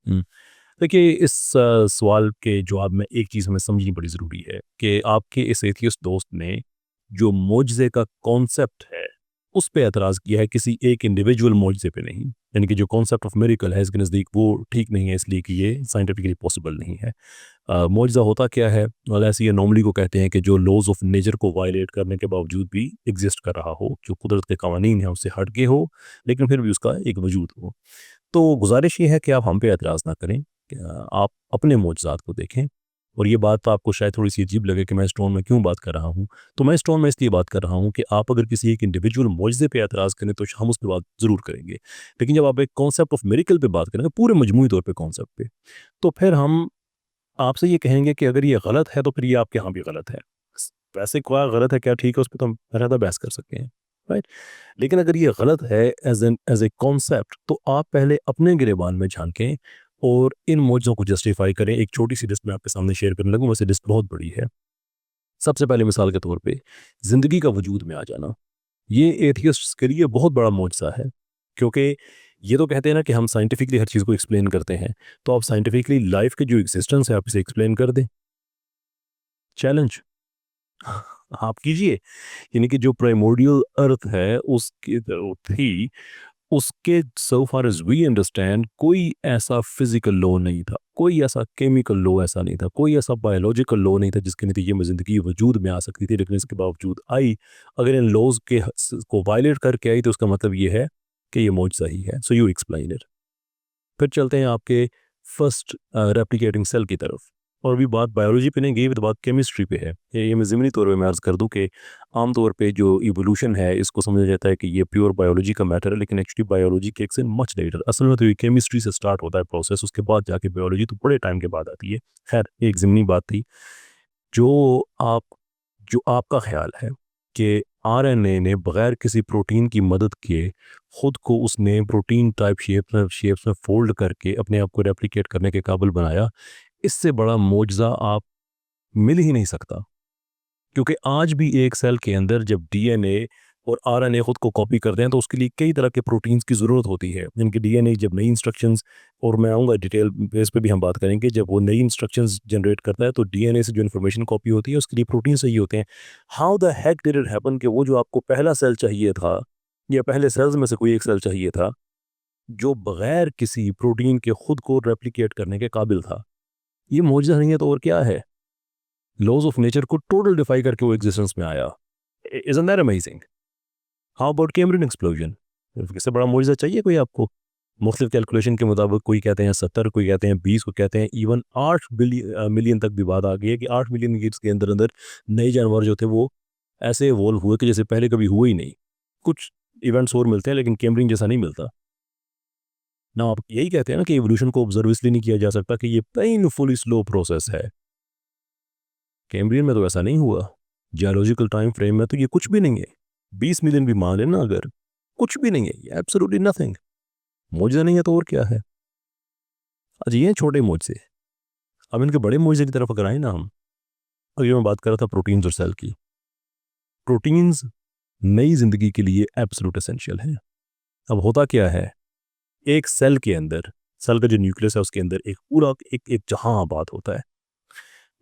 हुँ। देखिए इस सवाल के जवाब में एक चीज़ हमें समझनी बड़ी ज़रूरी है कि आपके इस एथियस्ट दोस्त ने जो मुआज़े का कॉन्सेप्ट है, उस पे एतराज़ किया है, किसी एक इंडिविजुअल मुआज़े पे नहीं। यानी कि जो कॉन्सेप्ट ऑफ मिरेकल है इसके नज़दीक वो ठीक नहीं है इसलिए कि ये साइंटिफिकली पॉसिबल नहीं है। मुआज़ा होता क्या है? well, ऐसी एनोमली को कहते हैं कि जो लॉज़ ऑफ नेचर को वायलेट करने के बावजूद भी एग्ज़िस्ट कर रहा हो, जो कुदरत के कवानीन हैं उससे हट के हो, लेकिन फिर भी उसका एक वजूद हो। तो गुज़ारिश ये है कि आप हम पे एतराज़ ना करें, आप अपने मोजज़ात को देखें। और ये बात तो आपको शायद थोड़ी-सी अजीब लगे कि मैं इस टोन में क्यों बात कर रहा हूँ। तो मैं इस टोन में इसलिए बात कर रहा हूँ कि आप अगर किसी एक इंडिविजुअल मोजज़े पे एतराज़ करें तो हम उस पे बात ज़रूर करेंगे। लेकिन जब आप एक कॉन्सेप्ट ऑफ मिरेकल पे बात करेंगे, पूरे मजमूई तौर पे कॉन्सेप्ट पे, तो फिर हम आपसे ये कहेंगे कि अगर ये गलत है तो फिर ये आपके यहाँ भी गलत है। वैसे क्या गलत है, क्या ठीक है, उस पे तो हम बाकायदा बहस कर सकते हैं, राइट? लेकिन अगर ये गलत है एज़ ए कॉन्सेप्ट तो आप पहले अपने गिरेबान में झाँकें और इन मौज़ों को जस्टिफ़ाई करें। एक छोटी-सी लिस्ट मैं आपके सामने शेयर करने लगूँ, वैसे लिस्ट बहुत बड़ी है। सबसे पहले मिसाल के तौर पे ज़िंदगी का वजूद में आ जाना। ये एथियस्ट्स के लिए बहुत बड़ा मुआज़ा है, क्योंकि ये तो कहते हैं ना कि हम साइंटिफिकली हर चीज़ को एक्सप्लेन करते हैं, तो आप साइंटिफिकली लाइफ़ की जो एक्सिस्टेंस है आप इसे एक्सप्लेन कर दें। चैलेंज आप कीजिए। यानी कि जो प्राइमोर्डियल अर्थ है उसकी थी, उसके सो फार एज़ वी अंडरस्टैंड कोई ऐसा फिज़िकल लॉ नहीं था, कोई ऐसा केमिकल लॉ ऐसा नहीं था, कोई ऐसा बायोलॉजिकल लॉ नहीं था जिसके नतीजे में ज़िंदगी वजूद में आ सकती थी, लेकिन इसके बावजूद आई। अगर इन लॉज़ के को वायलेट करके आई तो उसका मतलब ये है कि ये मौजज़ा ही है। So you explain it. फिर चलते हैं आपके फर्स्ट रेप्लिकेटिंग सेल की तरफ। और अभी बात बायोलॉजी पे नहीं गई, अभी तो बात केमिस्ट्री पे है। ये मैं ज़िमनी तौर पे मैं अर्ज़ कर दूं कि आम तौर पे जो इवोल्यूशन है इसको समझा जाता है कि ये प्योर बायोलॉजी का मैटर है, लेकिन actually biology kicks in much later. असल में तो ये केमिस्ट्री से स्टार्ट होता है प्रोसेस, उसके बाद जाके बायोलॉजी तो बड़े टाइम के बाद आती है। खैर एक ज़िमनी बात थी। जो आप जो आपका ख़्याल है कि आरएनए ने बग़ैर किसी प्रोटीन की मदद के खुद को उसने प्रोटीन टाइप शेप्स में फ़ोल्ड करके अपने आप को रेप्लिकेट करने के काबिल बनाया, इससे बड़ा मोजज़ा आप मिल ही नहीं सकता। क्योंकि आज भी एक सेल के अंदर जब डीएनए और आरएनए खुद को कॉपी करते हैं तो उसके लिए कई तरह के प्रोटीन्स की ज़रूरत होती है। इनके डीएनए जब नई इंस्ट्रक्शंस, और मैं आऊँगा डिटेल बेस पे भी हम बात करेंगे, जब वो नई इंस्ट्रक्शंस जनरेट करता है तो डीएनए से जो इन्फॉर्मेशन कॉपी होती है उसके लिए प्रोटीन चाहिए होते हैं। How the heck did it happen कि वो जो आपको पहला सेल चाहिए था या पहले सेल्स में से कोई एक सेल चाहिए था जो बगैर किसी प्रोटीन के खुद को रेप्लिकेट करने के काबिल था। ये मुआजिज़ा नहीं है तो और क्या है? लॉज़ ऑफ नेचर को टोटल डिफाई करके वो एग्जिस्टेंस में आया। Isn't that amazing? How about Cambrian explosion? इससे बड़ा मुआजिज़ा चाहिए कोई आपको? मुख्तलिफ कैलकुलेशन के मुताबिक कोई कहते हैं 70, कोई कहते हैं 20, कोई कहते हैं इवन 8 मिलियन तक भी बात आ गई है कि 8 मिलियन ईयर्स के अंदर अंदर नए जानवर जो थे वो ऐसे इवॉल्व हुए कि जैसे पहले कभी हुए ही नहीं। कुछ इवेंट्स और मिलते हैं लेकिन कैम्ब्रियन जैसा नहीं मिलता ना। आप यही कहते हैं ना कि एवोल्यूशन को ऑब्जर्व इसलिए नहीं किया जा सकता कि ये पेनफुली स्लो प्रोसेस है। कैम्ब्रियन में तो ऐसा नहीं हुआ। जियोलॉजिकल टाइम फ्रेम में तो ये कुछ भी नहीं है। 20 मिलियन भी मान लेना, अगर कुछ भी नहीं है, ये एब्सोल्युटली नथिंग। मुआजिज़ा नहीं है तो और क्या है? अच्छा ये हैं छोटे मुआजिज़े। अब इनके बड़े मुआजिज़े की तरफ अगर आए ना हम, तो ये मैं बात कर रहा था प्रोटीन्स और सेल की। प्रोटीन्स नई ज़िंदगी के लिए एब्सोल्यूट एसेंशियल हैं। अब होता क्या है, एक सेल के अंदर, सेल का जो न्यूक्लियस है उसके अंदर एक पूरा एक एक जहां आबाद होता है।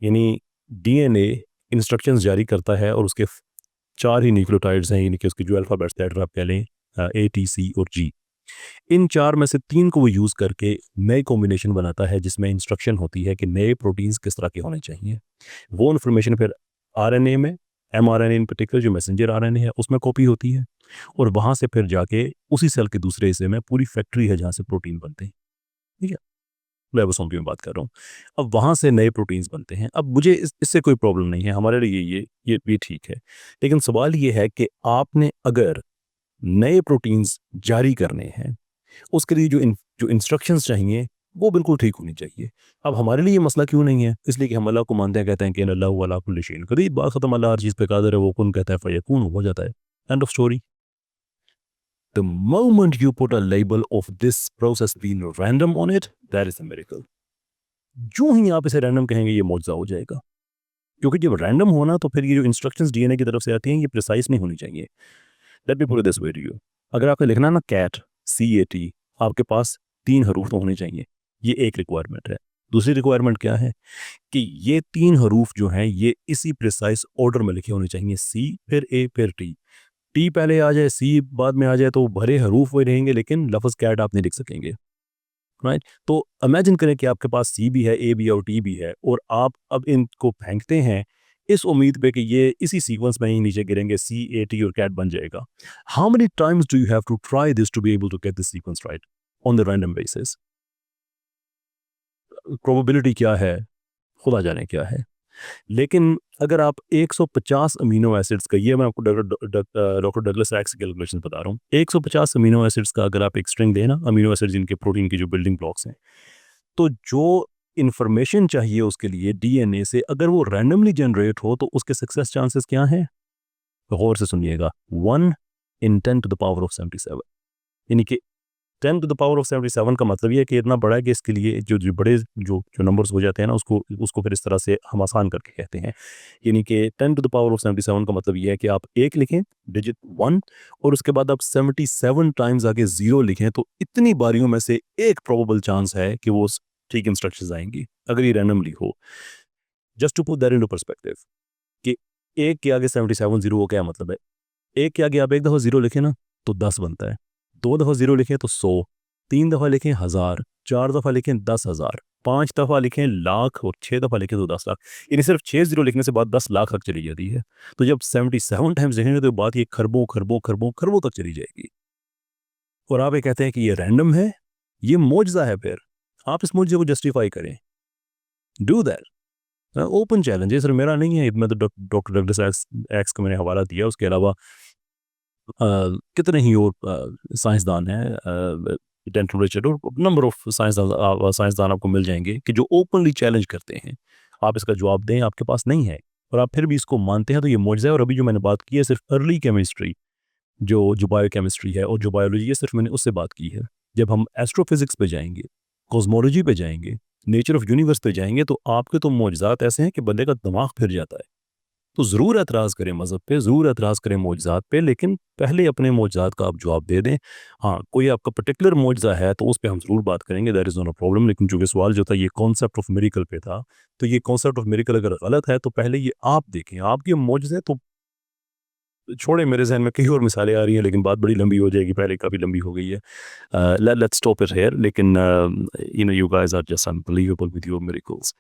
यानी डीएनए इंस्ट्रक्शंस जारी करता है और उसके 4 ही न्यूक्लियोटाइड्स हैं, यानी कि उसके जो अल्फ़ाबेट्स हैं, अगर आप कह लें ए, टी, सी और जी। इन 4 में से 3 को वो यूज़ करके नए कॉम्बिनेशन बनाता है जिसमें इंस्ट्रक्शन होती है कि नए प्रोटीन्स किस तरह के होने चाहिए। वो इन्फॉर्मेशन फिर आरएनए में, एमआरएनए इन पर्टिकुलर जो मैसेंजर आरएनए है उसमें कॉपी होती है, और वहाँ से फिर जाके उसी सेल के दूसरे हिस्से में पूरी फैक्ट्री है जहाँ से प्रोटीन बनते हैं। ठीक है? राइबोसोम की मैं बात कर रहा हूँ। अब वहाँ से नए प्रोटीन्स बनते हैं। अब मुझे इससे कोई प्रॉब्लम नहीं है, हमारे लिए ये भी ठीक है। लेकिन सवाल ये है कि आपने अगर नए प्रोटीन्स जारी करने हैं, उसके लिए जो इंस्ट्रक्शंस चाहिए, वो बिल्कुल ठीक होनी चाहिए। अब हमारे लिए ये मसला क्यों नहीं है? इसलिए कि हम अल्लाह को मानते हैं, कहते हैं कि अल्लाहु अला कुल्ली शैइन कदीर, बात खत्म, अल्लाह हर चीज़ पे कादिर है, वो कुन कहता है फयकून, हो जाता है। End of story. The moment you put a label of this process being random on it, that is a miracle. जो ही आप इसे रैंडम कहेंगे ये मौजज़ा हो जाएगा। क्योंकि जब रैंडम होना तो फिर ये जो इंस्ट्रक्शंस डीएनए की तरफ से आती हैं ये प्रिसाइज नहीं होनी चाहिए। Let me put it this way to you. अगर आपने लिखना है ना कैट, CAT, आपके पास 3 हरूफ तो होने चाहिए। ये एक रिक्वायरमेंट है। दूसरी रिक्वायरमेंट क्या है कि ये 3 हरूफ जो हैं ये इसी प्रिसाइज ऑर्डर में लिखे होने चाहिए, सी फिर ए फिर टी। टी पहले आ जाए, सी बाद में आ जाए तो भरे हरूफ वही रहेंगे, लेकिन लफ्ज़ कैट आप नहीं लिख सकेंगे, राइट? तो इमेजिन करें कि आपके पास सी भी है, ए भी है और टी भी है, और आप अब इनको फेंकते हैं इस उम्मीद पे कि ये इसी सीक्वेंस में ही नीचे गिरेंगे, सी ए टी और कैट बन जाएगा। How many times do you have to try this to be able to get this sequence right on the random basis? Probability क्या है, खुदा जाने क्या है। लेकिन अगर आप 150 अमीनो एसिड्स का, ये मैं आपको डॉक्टर डगलस रैक्स की कैलकुलेशन बता रहा हूँ, 150 अमीनो एसिड्स का अगर आप एक स्ट्रिंग दें ना, अमीनो एसिड जिनके प्रोटीन की जो बिल्डिंग ब्लॉक्स हैं, तो जो इंफॉर्मेशन चाहिए उसके लिए डीएनए से अगर वो रैंडमली जनरेट हो तो उसके सक्सेस चांसेस क्या हैं? तो गौर से सुनिएगा, 1 इन 10 टू द पावर ऑफ 77, यानी कि 10 टू द पावर ऑफ 77 का मतलब ये है कि इतना बड़ा है कि इसके लिए जो जो बड़े जो जो नंबर्स हो जाते हैं ना, उसको उसको फिर इस तरह से हम आसान करके कहते हैं। यानी कि 10 टू द पावर ऑफ 77 का मतलब ये है कि आप 1 लिखें, डिजिट 1, और उसके बाद आप 77 टाइम्स आगे 0 लिखें, तो इतनी बारियों में से एक प्रोबेबल चांस है कि वो ठीक इंस्ट्रक्शंस आएंगी, अगर ये रैंडमली हो। Just to put that into perspective कि 1 के आगे 77 0 का क्या मतलब है? 1 के आगे आप एक दफ़ा 0 लिखें ना तो 10 बनता है, 2 दफ़ा 0 लिखें तो 100, 3 दफ़ा लिखें 1000, 4 दफ़ा लिखें 10,000, 5 दफ़ा लिखें लाख, और 6 दफ़ा लिखें तो 10 लाख। यानी सिर्फ 6 0 लिखने से बात 10 लाख तक चली जाती है। तो जब 77 टाइम्स लिखेंगे तो बात ये खरबों खरबों खरबों खरबों तक चली जाएगी। और आप ये कहते हैं कि ये रैंडम है, ये मौजज़ा है, फिर आप इस मौजज़े को जस्टिफाई करें। Do that. ओपन चैलेंज है, सिर्फ मेरा नहीं है, मैं तो डॉक्टर डगलस एक्स का मैंने हवाला दिया, उसके अलावा कितने ही और साइंसदान हैं, डेंटल रिचर्ड और नंबर ऑफ साइंसदान आपको मिल जाएंगे कि जो ओपनली चैलेंज करते हैं। आप इसका जवाब दें, आपके पास नहीं है, और आप फिर भी इसको मानते हैं, तो ये मुआजिज़ा है। और अभी जो मैंने बात की है सिर्फ अर्ली केमिस्ट्री, जो जो बायोकेमिस्ट्री है और जो बायोलॉजी है, सिर्फ मैंने उससे बात की है। जब हम एस्ट्रोफिजिक्स पे जाएंगे, कॉस्मोलॉजी पे जाएंगे, नेचर ऑफ यूनिवर्स पे जाएंगे, तो आपके तो मौजज़ात ऐसे हैं कि बंदे का दिमाग फिर जाता है। तो ज़रूर एतराज़ करें मज़हब पे, ज़रूर एतराज़ करें मौजज़ात पे, लेकिन पहले अपने मौजज़ात का आप जवाब दे दें। हाँ, कोई आपका पर्टिकुलर मौजज़ा है तो उस पे हम ज़रूर बात करेंगे, that is not a problem. लेकिन चूँकि सवाल जो था ये कॉन्सेप्ट ऑफ मिरेकल पे था, तो ये कॉन्सेप्ट ऑफ मिरेकल अगर गलत है तो पहले ये आप देखें। आपके मौजज़े तो छोड़ें, मेरे ज़हन में कई और मिसालें आ रही हैं, लेकिन बात बड़ी लंबी हो जाएगी, पहले काफ़ी लंबी हो गई है। लेट्स स्टॉप इट हियर, लेकिन you know, you guys are just unbelievable with your miracles.